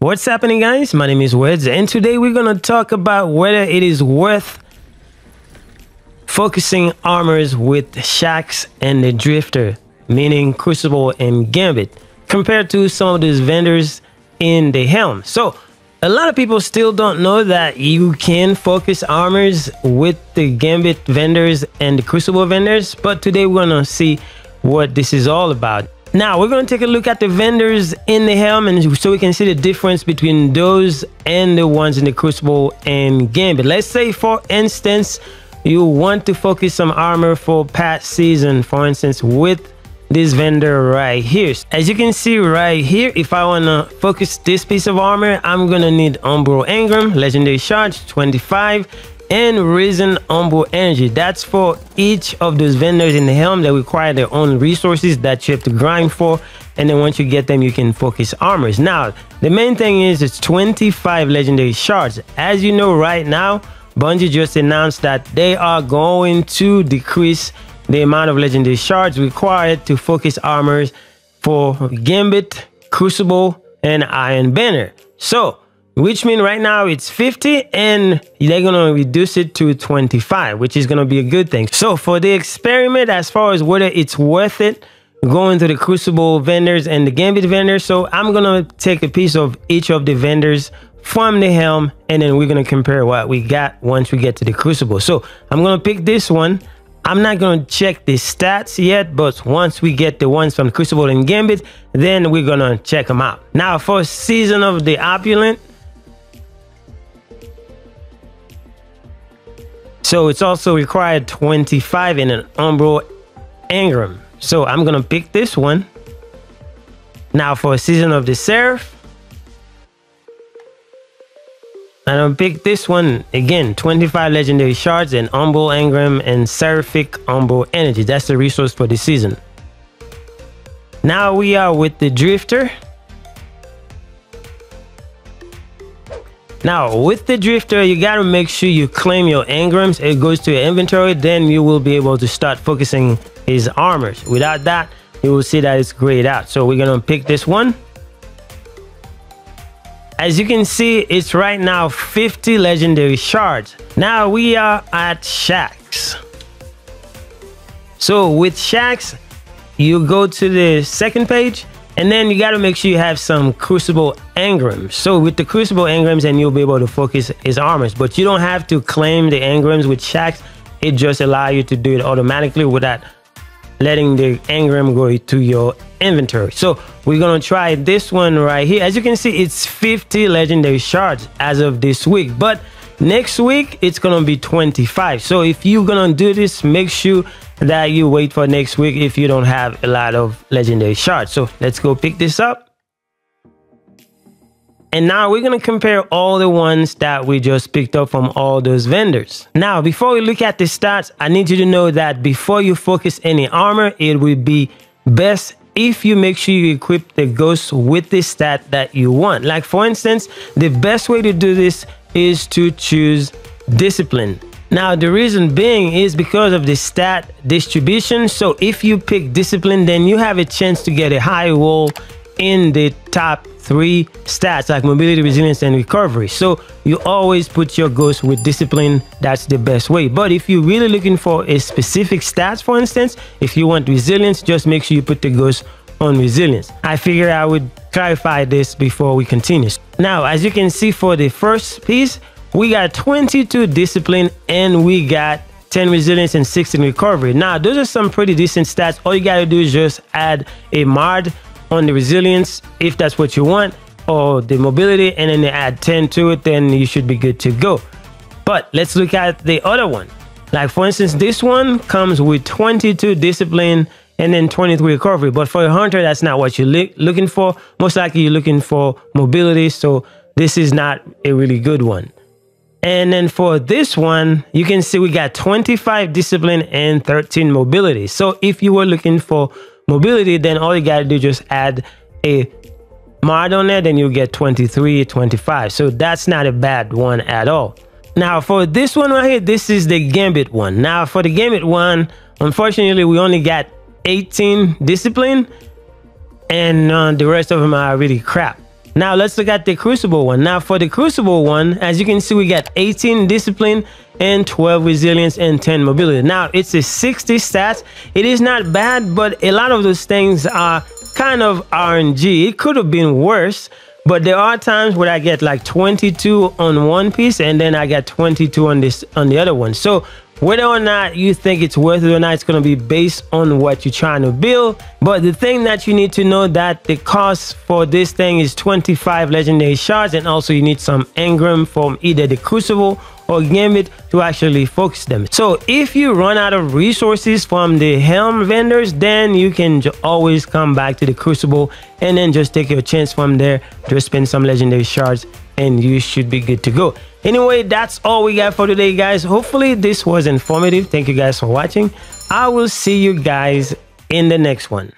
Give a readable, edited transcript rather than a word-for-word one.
What's happening, guys? My name is Weds, and today we're gonna talk about whether it is worth focusing armors with SHAXX and the Drifter, meaning Crucible and Gambit, compared to some of those vendors in the helm. So a lot of people still don't know that you can focus armors with the Gambit vendors and the Crucible vendors, but today we're gonna see what this is all about. Now we're going to take a look at the vendors in the helm, and so we can see the difference between those and the ones in the Crucible and Gambit. Let's say, for instance, you want to focus some armor for past season, for instance, with this vendor right here. As you can see right here, if I want to focus this piece of armor, I'm going to need Umbral Engram, Legendary Charge 25, and Risen Umbral Energy. That's for each of those vendors in the helm that require their own resources that you have to grind for, and then once you get them, you can focus armors. Now the main thing is it's 25 legendary shards. As you know, right now Bungie just announced that they are going to decrease the amount of legendary shards required to focus armors for Gambit, Crucible, and Iron Banner. So which means right now it's 50 and they're gonna reduce it to 25, which is gonna be a good thing. So for the experiment, as far as whether it's worth it going to the Crucible vendors and the Gambit vendors, so I'm gonna take a piece of each of the vendors from the helm, and then we're gonna compare what we got once we get to the Crucible. So I'm gonna pick this one. I'm not gonna check the stats yet, but once we get the ones from Crucible and Gambit, then we're gonna check them out. Now for Season of the Opulent, so it's also required 25 in an Umbral Engram. So I'm gonna pick this one. Now for Season of the Seraph, I'm gonna pick this one again, 25 legendary shards and Umbral Engram and Seraphic Umbral Energy. That's the resource for the season. Now we are with the Drifter. Now with the Drifter, you got to make sure you claim your engrams. It goes to your inventory, then you will be able to start focusing his armors. Without that, you will see that it's grayed out. So we're gonna pick this one. As you can see, it's right now 50 legendary shards. Now we are at SHAXX. So with SHAXX, you go to the second page, and then you got to make sure you have some Crucible engrams. So with the Crucible engrams, and you'll be able to focus his armors, but you don't have to claim the engrams with SHAXX. It just allows you to do it automatically without letting the engram go to your inventory. So we're gonna try this one right here. As you can see, it's 50 legendary shards as of this week, but next week it's gonna be 25. So if you're gonna do this, make sure that you wait for next week if you don't have a lot of legendary shards. So let's go pick this up. And now we're going to compare all the ones that we just picked up from all those vendors. Now, before we look at the stats, I need you to know that before you focus any armor, it would be best if you make sure you equip the ghost with the stat that you want. Like for instance, the best way to do this is to choose Discipline. Now, the reason being is because of the stat distribution. So if you pick Discipline, then you have a chance to get a high roll in the top 3 stats like mobility, resilience, and recovery. So you always put your ghost with Discipline. That's the best way. But if you're really looking for a specific stats, for instance, if you want resilience, just make sure you put the ghost on resilience. I figured I would clarify this before we continue. Now, as you can see, for the first piece, we got 22 Discipline and we got 10 resilience and 16 recovery. Now, those are some pretty decent stats. All you gotta do is just add a mod on the resilience if that's what you want, or the mobility, and then you add 10 to it, then you should be good to go. But let's look at the other one. Like for instance, this one comes with 22 Discipline and then 23 recovery. But for a hunter, that's not what you're looking for. Most likely you're looking for mobility, so this is not a really good one. And then for this one, you can see we got 25 Discipline and 13 mobility. So if you were looking for mobility, then all you gotta do is just add a mod on there, then you get 23, 25. So that's not a bad one at all. Now for this one right here, this is the Gambit one. Now for the Gambit one, unfortunately, we only got 18 Discipline, and the rest of them are really crap. Now let's look at the Crucible one. Now for the Crucible one, as you can see, we got 18 discipline and 12 resilience and 10 mobility. Now it's a 60 stats. It is not bad, but a lot of those things are kind of RNG. It could have been worse, but there are times where I get like 22 on one piece and then I get 22 on the other one. So whether or not you think it's worth it or not, it's going to be based on what you're trying to build. But the thing that you need to know, that the cost for this thing is 25 legendary shards, and also you need some engram from either the Crucible or Gambit to actually focus them. So if you run out of resources from the Helm vendors, then you can always come back to the Crucible and then just take your chance from there, just spend some legendary shards, and you should be good to go. Anyway, that's all we got for today, guys. Hopefully this was informative. Thank you guys for watching. I will see you guys in the next one.